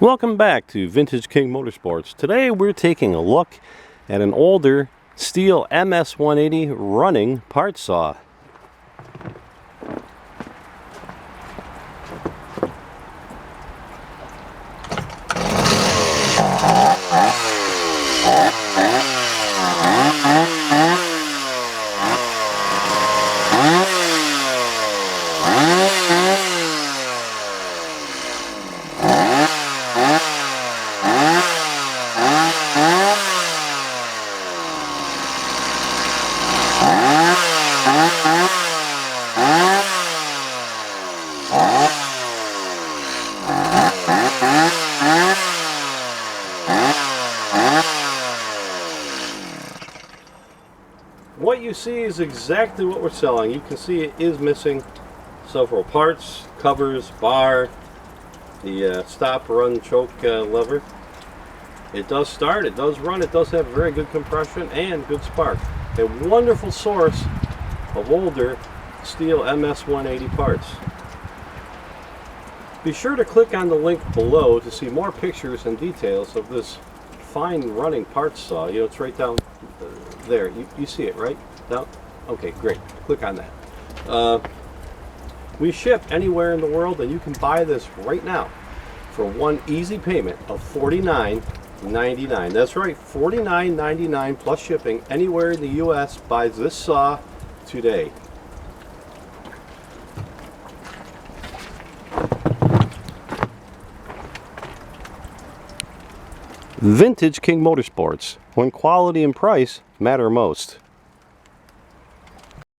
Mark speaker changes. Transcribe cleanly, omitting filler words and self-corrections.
Speaker 1: Welcome back to Vintage King Motorsports. Today we're taking a look at an older Stihl MS180 running part saw. What you see is exactly what we're selling. You can see it is missing several parts, covers, bar, the stop, run, choke lever. It does start, it does run, it does have very good compression and good spark. A wonderful source of older Stihl MS180 parts. Be sure to click on the link below to see more pictures and details of this fine running parts saw. You know, it's right down there. You see it, right? Down? Okay, great. Click on that. We ship anywhere in the world, and you can buy this right now for one easy payment of $49.99. That's right, $49.99 plus shipping. Anywhere in the U.S. buys this saw today. Vintage King Motorsports, when quality and price matter most.